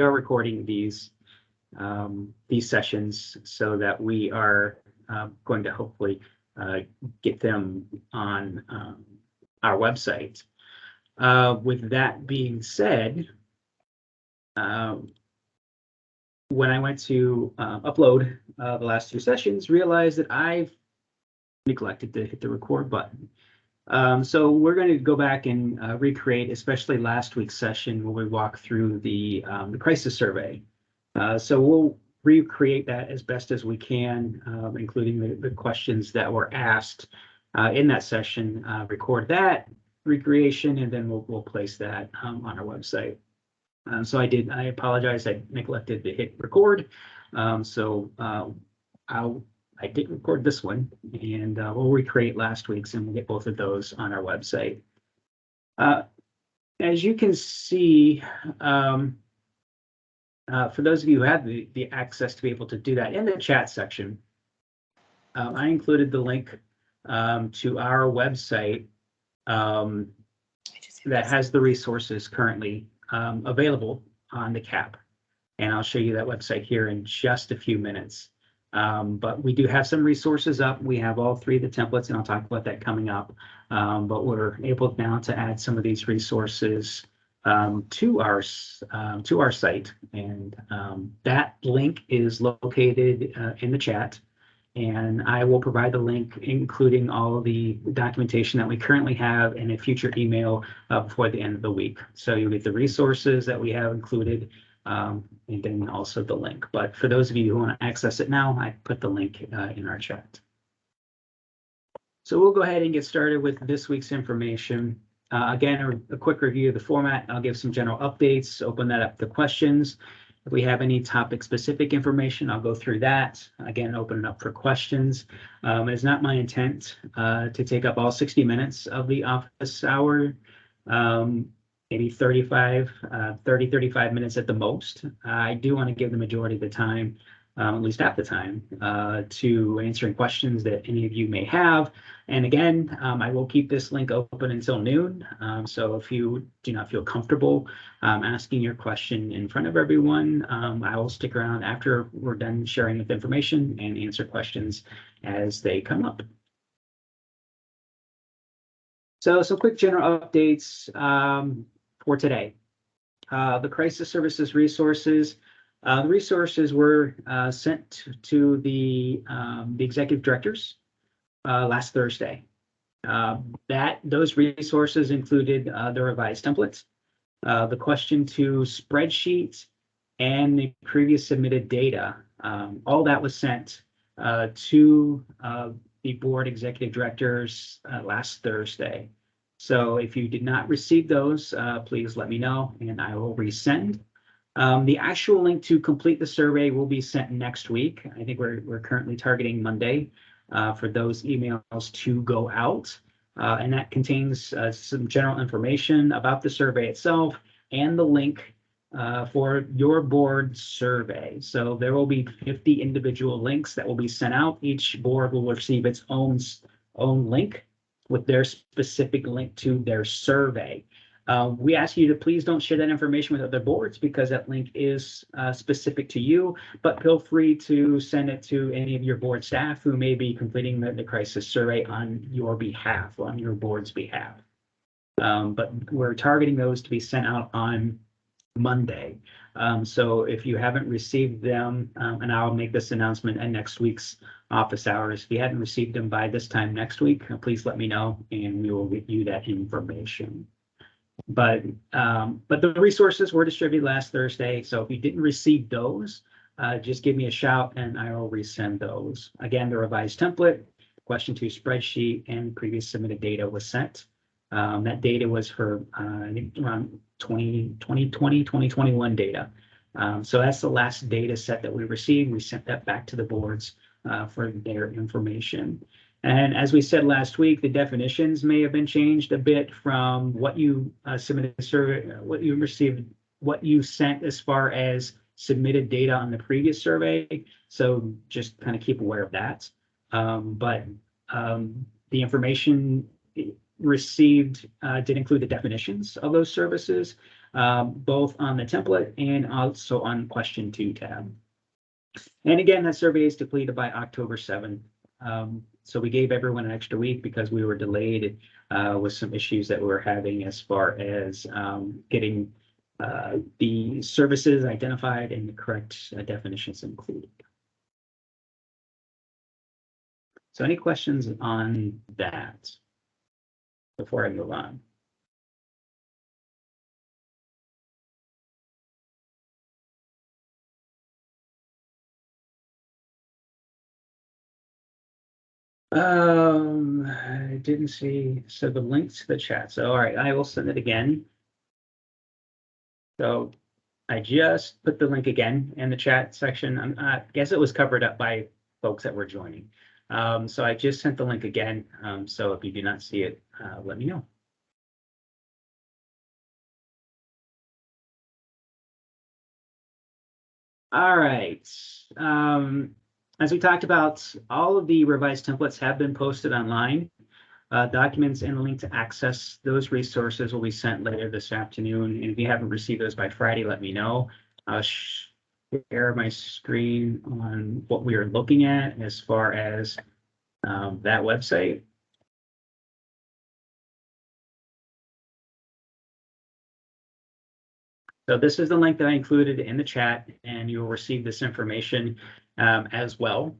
are recording these sessions so that we are going to hopefully get them on our website. With that being said, when I went to upload the last 2 sessions, realized that I've neglected to hit the record button. So we're going to go back and recreate, especially last week's session where we walk through the crisis survey. So we'll recreate that as best as we can, including the questions that were asked in that session, record that recreation, and then we'll place that on our website. So I apologize, I neglected to hit record. I did record this one, and we'll recreate last week's, and we'll get both of those on our website. As you can see, for those of you who have the access to be able to do that, in the chat section, I included the link to our website that has the resources currently available on the CAP. And I'll show you that website here in just a few minutes. But we do have some resources up. We have all 3 of the templates, and I'll talk about that coming up. But we're able now to add some of these resources to our site, and that link is located in the chat. And I will provide the link, including all of the documentation that we currently have in a future email before the end of the week. So you'll get the resources that we have included, and then also the link. But for those of you who want to access it now, I put the link in our chat. So we'll go ahead and get started with this week's information. Again, a quick review of the format. I'll give some general updates, open that up to questions. If we have any topic-specific information, I'll go through that. Again, open it up for questions. It's not my intent to take up all 60 minutes of the office hour, maybe 35 minutes at the most. I do want to give the majority of the time, at least half the time, to answering questions that any of you may have. And again, I will keep this link open until noon. So if you do not feel comfortable asking your question in front of everyone, I will stick around after we're done sharing with information and answer questions as they come up. So some quick general updates for today. The crisis services resources. The resources were sent to the executive directors last Thursday. Those resources included the revised templates, the question to spreadsheet, and the previous submitted data. All that was sent to the board executive directors last Thursday. So if you did not receive those, please let me know and I will resend. The actual link to complete the survey will be sent next week. I think we're currently targeting Monday for those emails to go out. And that contains some general information about the survey itself and the link for your board survey. So there will be 50 individual links that will be sent out. Each board will receive its own link with their specific link to their survey. We ask you to please don't share that information with other boards because that link is specific to you, but feel free to send it to any of your board staff who may be completing the crisis survey on your behalf, on your board's behalf. But we're targeting those to be sent out on Monday. So if you haven't received them, and I'll make this announcement at next week's office hours, if you hadn't received them by this time next week, please let me know and we will get you that information. But the resources were distributed last Thursday, so if you didn't receive those, just give me a shout and I will resend those. Again, the revised template, question to spreadsheet, and previous submitted data was sent. That data was for I think around 2020, 2021 data. So that's the last data set that we received. We sent that back to the boards for their information. And as we said last week, the definitions may have been changed a bit from what you submitted the survey, what you received, what you sent as far as submitted data on the previous survey. So just kind of keep aware of that. But the information received did include the definitions of those services. both on the template and also on question 2 tab. And again, that survey is completed by October 7th. So we gave everyone an extra week because we were delayed with some issues that we were having as far as getting the services identified and the correct definitions included. So any questions on that before I move on? I didn't see, so the link to the chat. So all right, I will send it again. So I just put the link again in the chat section. I guess it was covered up by folks that were joining. So I just sent the link again. So if you do not see it, let me know. All right. As we talked about, all of the revised templates have been posted online. Documents and the link to access those resources will be sent later this afternoon. And if you haven't received those by Friday, let me know. I'll share my screen on what we are looking at as far as that website. So this is the link that I included in the chat, and you will receive this information as well.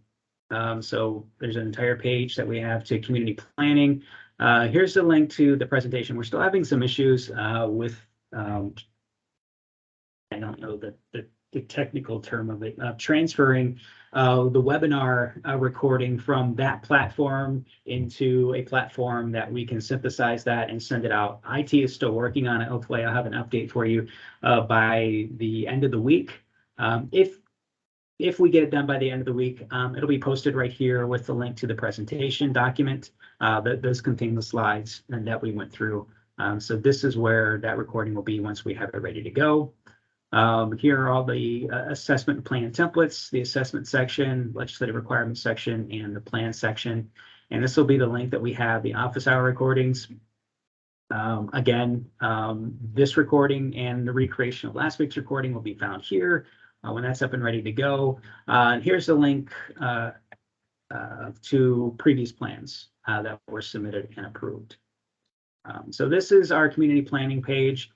So there's an entire page that we have to community planning. Here's the link to the presentation. We're still having some issues with, I don't know the technical term of it, transferring the webinar recording from that platform into a platform that we can synthesize that and send it out. IT is still working on it. Hopefully I'll have an update for you by the end of the week. If we get it done by the end of the week, it'll be posted right here with the link to the presentation document. Those contain the slides and that we went through. So this is where that recording will be once we have it ready to go. Here are all the assessment plan templates, the assessment section, legislative requirements section, and the plan section. And this will be the link that we have the office hour recordings. Again, this recording and the recreation of last week's recording will be found here when that's up and ready to go. And here's the link to previous plans that were submitted and approved. So this is our community planning page.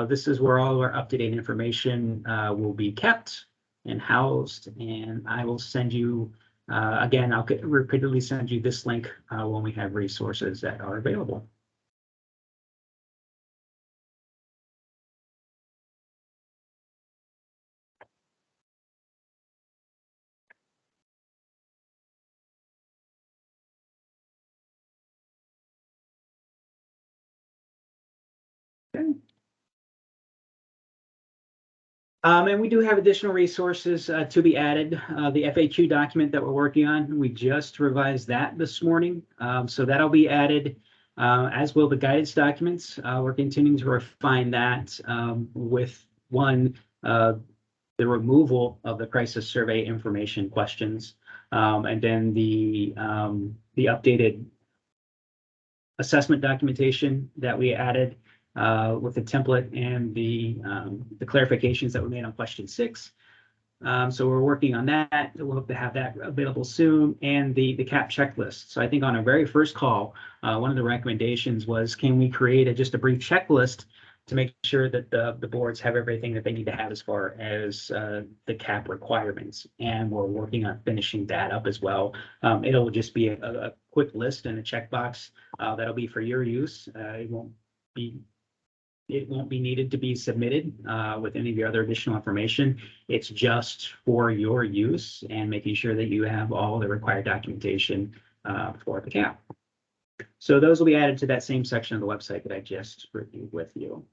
This is where all of our up-to-date information will be kept and housed, and I will send you, again, I'll repeatedly send you this link when we have resources that are available. Okay. And we do have additional resources to be added. The FAQ document that we're working on, we just revised that this morning. So that'll be added, as will the guidance documents. We're continuing to refine that with the removal of the crisis survey information questions, and then the updated assessment documentation that we added with the template and the clarifications that we made on question 6. So we're working on that. We'll hope to have that available soon, and the CAP checklist. So I think on our very first call, one of the recommendations was, can we create just a brief checklist to make sure that the boards have everything that they need to have as far as the CAP requirements. And we're working on finishing that up as well. It'll just be a quick list and a checkbox that'll be for your use. It won't be needed to be submitted with any of your other additional information. It's just for your use and making sure that you have all the required documentation for the CAP. So those will be added to that same section of the website that I just reviewed with you.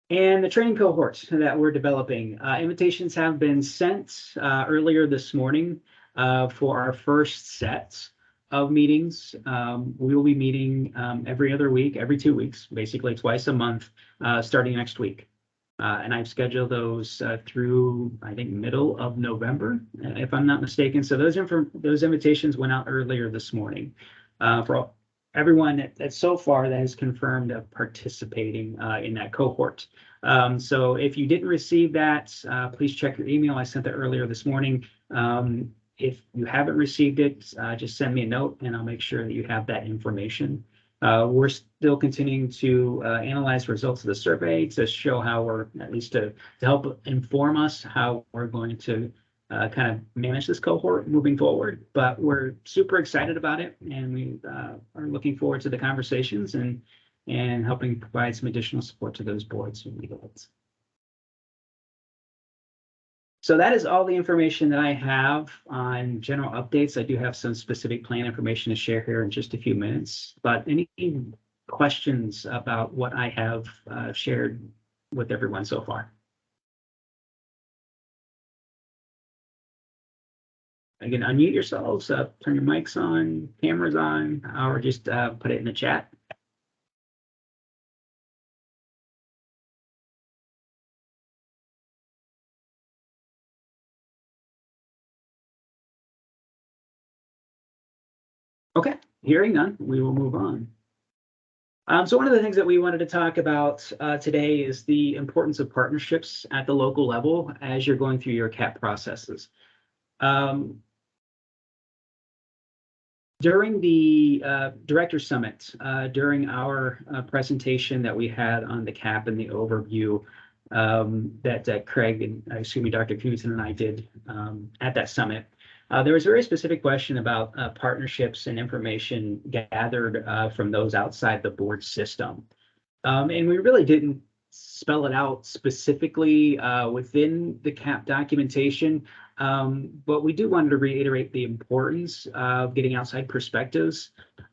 And the training cohorts that we're developing, invitations have been sent earlier this morning for our first set of meetings. We will be meeting every other week, every 2 weeks, basically twice a month, starting next week. And I've scheduled those through, I think, middle of November, if I'm not mistaken. So those invitations went out earlier this morning for everyone that so far that has confirmed of participating in that cohort. So if you didn't receive that, please check your email. I sent that earlier this morning. If you haven't received it, just send me a note and I'll make sure that you have that information. We're still continuing to analyze results of the survey to show how we're, at least to help inform us how we're going to kind of manage this cohort moving forward. But we're super excited about it, and we are looking forward to the conversations and helping provide some additional support to those boards and leads. So that is all the information that I have on general updates. I do have some specific plan information to share here in just a few minutes, but any questions about what I have shared with everyone so far? Again, unmute yourselves, turn your mics on, cameras on, or just put it in the chat. Okay, hearing none, we will move on. So one of the things that we wanted to talk about today is the importance of partnerships at the local level as you're going through your CAP processes. During the Director Summit, during our presentation that we had on the CAP and the overview that Craig and, Dr. Knudsen and I did at that summit, there was a very specific question about partnerships and information gathered from those outside the board system. And we really didn't spell it out specifically within the CAP documentation, but we do want to reiterate the importance of getting outside perspectives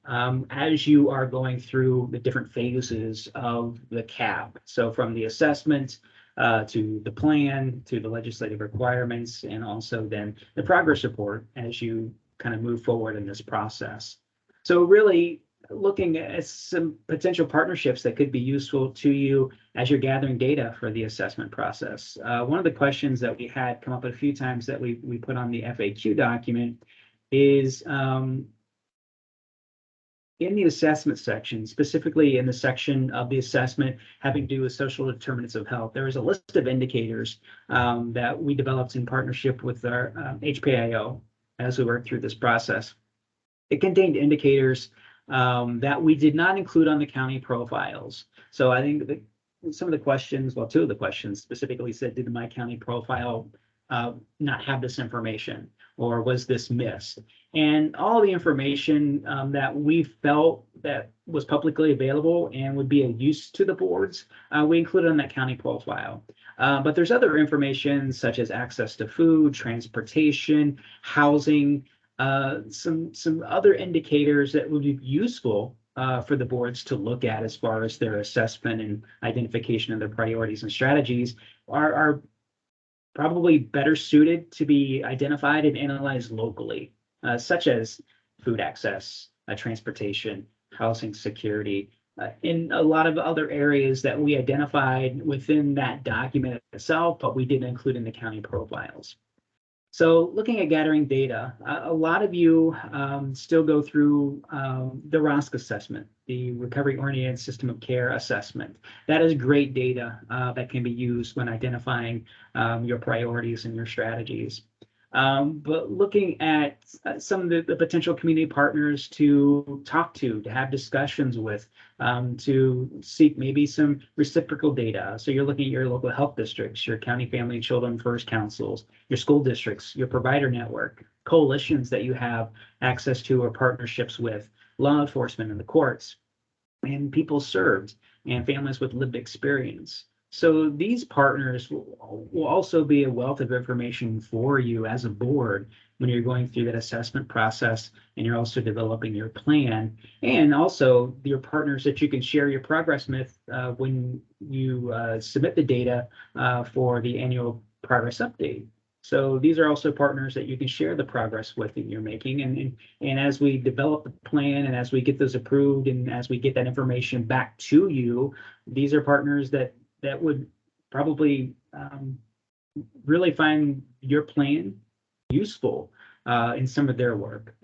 as you are going through the different phases of the CAP. So from the assessment to the plan, to the legislative requirements, and also then the progress report as you kind of move forward in this process. So really looking at some potential partnerships that could be useful to you as you're gathering data for the assessment process. One of the questions that we had come up a few times that we put on the FAQ document is in the assessment section, specifically in the section of the assessment having to do with social determinants of health, there is a list of indicators that we developed in partnership with our HPIO as we worked through this process. It contained indicators that we did not include on the county profiles. So I think that some of the questions, well, two of the questions specifically said, did my county profile not have this information, or was this missed? And all the information that we felt that was publicly available and would be of use to the boards, we included on that county profile. But there's other information such as access to food, transportation, housing, some other indicators that would be useful for the boards to look at as far as their assessment and identification of their priorities and strategies are probably better suited to be identified and analyzed locally, such as food access, transportation, housing security, in a lot of other areas that we identified within that document itself, but we didn't include in the county profiles. So looking at gathering data, a lot of you still go through the ROSC assessment, the Recovery Oriented System of Care assessment. That is great data that can be used when identifying your priorities and your strategies. But looking at some of the potential community partners to talk to have discussions with, to seek maybe some reciprocal data. So you're looking at your local health districts, your county family and children first councils, your school districts, your provider network, coalitions that you have access to or partnerships with, law enforcement and the courts, and people served, and families with lived experience. So these partners will also be a wealth of information for you as a board when you're going through that assessment process and you're also developing your plan, and also your partners that you can share your progress with when you submit the data for the annual progress update. So these are also partners that you can share the progress with that you're making. And as we develop the plan and as we get those approved and as we get that information back to you, these are partners that would probably really find your plan useful in some of their work.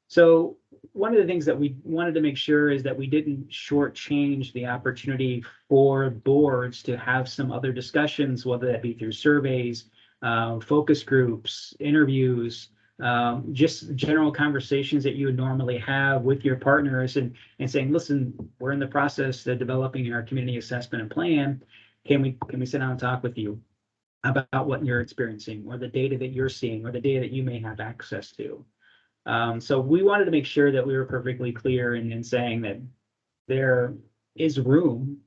So one of the things that we wanted to make sure is that we didn't shortchange the opportunity for boards to have some other discussions, whether that be through surveys, focus groups, interviews, just general conversations that you would normally have with your partners, and saying, listen, we're in the process of developing our community assessment and plan. Can we sit down and talk with you about what you're experiencing, or the data that you're seeing, or the data that you may have access to? So we wanted to make sure that we were perfectly clear in saying that there is room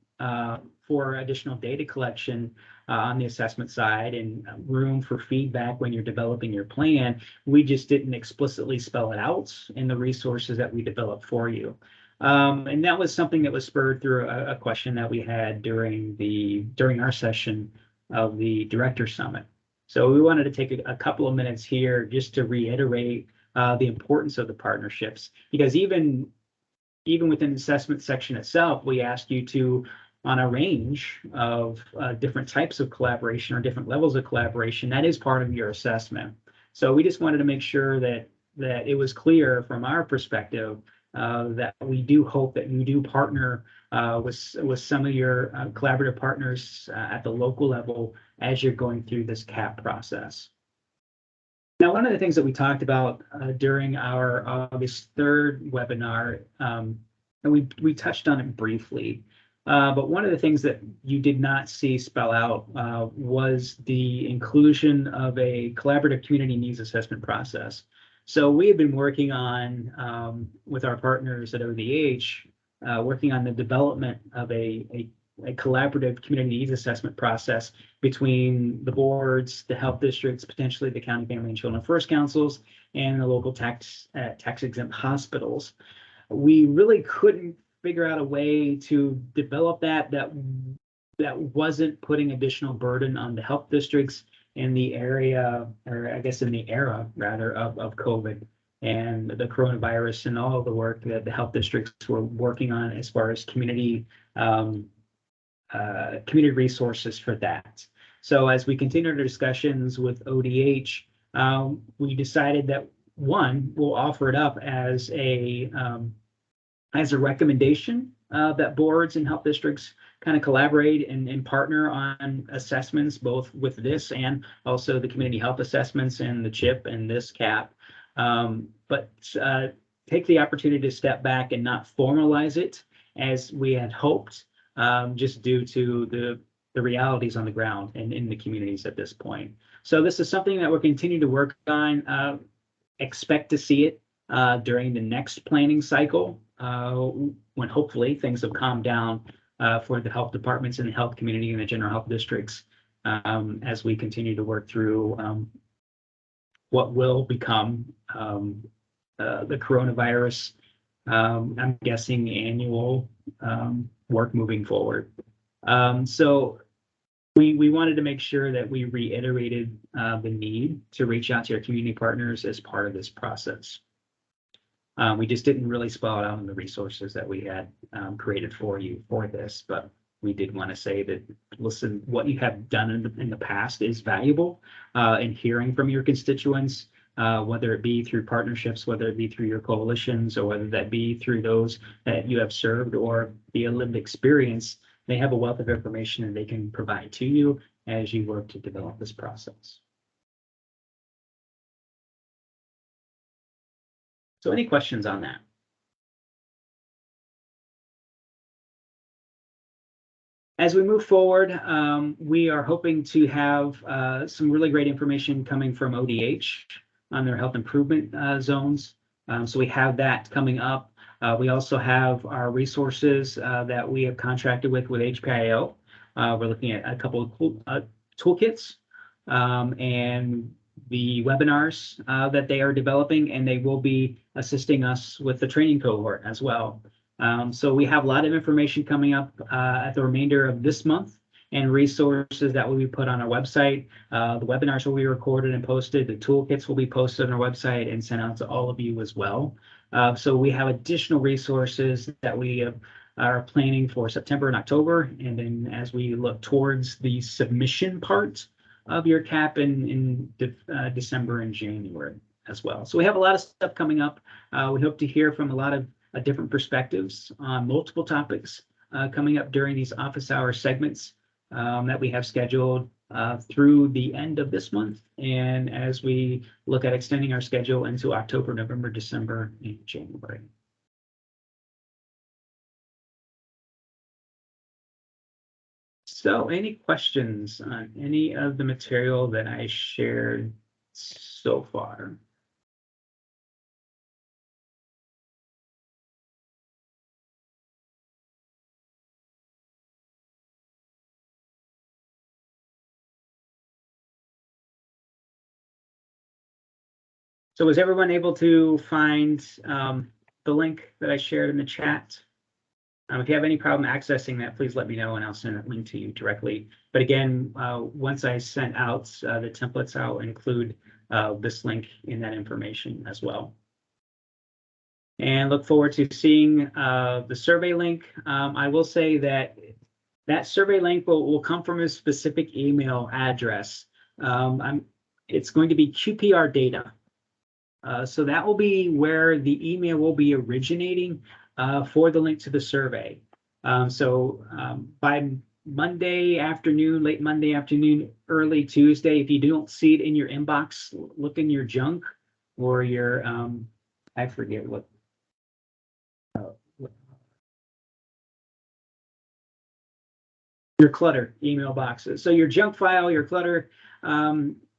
for additional data collection on the assessment side, and room for feedback when you're developing your plan. We just didn't explicitly spell it out in the resources that we developed for you. And that was something that was spurred through a question that we had during our session of the Director Summit. So we wanted to take a couple of minutes here just to reiterate the importance of the partnerships, because even within the assessment section itself, we asked you to, on a range of different types of collaboration or different levels of collaboration, that is part of your assessment. So we just wanted to make sure that it was clear from our perspective that we do hope that you do partner with some of your collaborative partners at the local level as you're going through this CAP process. Now, one of the things that we talked about during our August 3rd webinar, and we touched on it briefly, but one of the things that you did not see spell out was the inclusion of a collaborative community needs assessment process. So we have been working on, with our partners at ODH, working on the development of a collaborative community needs assessment process between the boards, the health districts, potentially the county family and children first councils, and the local tax exempt hospitals. We really couldn't figure out a way to develop that wasn't putting additional burden on the health districts in the area, or I guess in the era rather, of COVID and the coronavirus, and all of the work that the health districts were working on as far as community resources for that. So as we continued our discussions with ODH, we decided that, one, we'll offer it up as a recommendation that boards and health districts kind of collaborate and partner on assessments, both with this and also the community health assessments and the CHIP and this CAP. But take the opportunity to step back and not formalize it as we had hoped, just due to the realities on the ground and in the communities at this point. So this is something that we're continuing to work on. Expect to see it during the next planning cycle, when hopefully things have calmed down for the health departments and the health community and the general health districts, as we continue to work through what will become the coronavirus, I'm guessing, annual work moving forward. So we wanted to make sure that we reiterated the need to reach out to our community partners as part of this process. We just didn't really spell it out in the resources that we had created for you for this, but we did want to say that, listen, what you have done in the past is valuable in hearing from your constituents, whether it be through partnerships, whether it be through your coalitions, or whether that be through those that you have served or via lived experience. They have a wealth of information that they can provide to you as you work to develop this process. So any questions on that? As we move forward, we are hoping to have some really great information coming from ODH on their health improvement zones. So we have that coming up. We also have our resources that we have contracted with HPIO. We're looking at a couple of toolkits and the webinars that they are developing, and they will be assisting us with the training cohort as well. So we have a lot of information coming up at the remainder of this month, and resources that will be put on our website. The webinars will be recorded and posted. The toolkits will be posted on our website and sent out to all of you as well. So we have additional resources that we are planning for September and October. And then as we look towards the submission part of your CAP in December and January as well. So we have a lot of stuff coming up. We hope to hear from a lot of different perspectives on multiple topics coming up during these office hour segments that we have scheduled through the end of this month, and as we look at extending our schedule into October, November, December, and January. So any questions on any of the material that I shared so far? So was everyone able to find the link that I shared in the chat? If you have any problem accessing that, please let me know and I'll send that link to you directly. But again, once I send out the templates, I'll include this link in that information as well. And look forward to seeing the survey link. I will say that that survey link will come from a specific email address. It's going to be QPR data. So that will be where the email will be originating for the link to the survey. So by Monday afternoon, late Monday afternoon, early Tuesday, if you don't see it in your inbox, look in your junk or your, I forget what. Your clutter email boxes. So your junk file, your clutter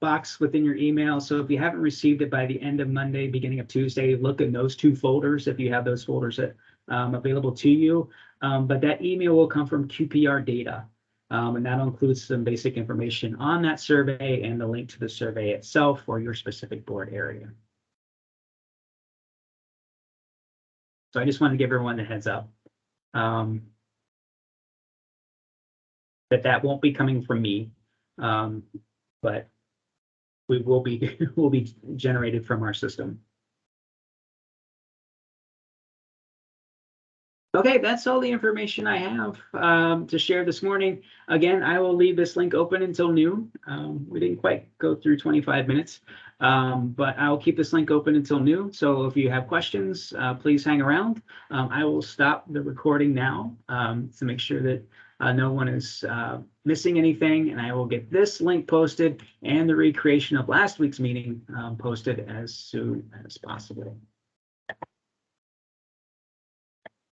box within your email. So if you haven't received it by the end of Monday, beginning of Tuesday, look in those two folders if you have those folders available to you. But that email will come from QPR data. And that includes some basic information on that survey and the link to the survey itself for your specific board area. So I just wanted to give everyone the heads up. That won't be coming from me, but we will be generated from our system. Okay, that's all the information I have to share this morning. Again, I will leave this link open until noon. We didn't quite go through 25 minutes, but I'll keep this link open until noon. So if you have questions, please hang around. I will stop the recording now to make sure that no one is missing anything, and I will get this link posted and the recreation of last week's meeting posted as soon as possible.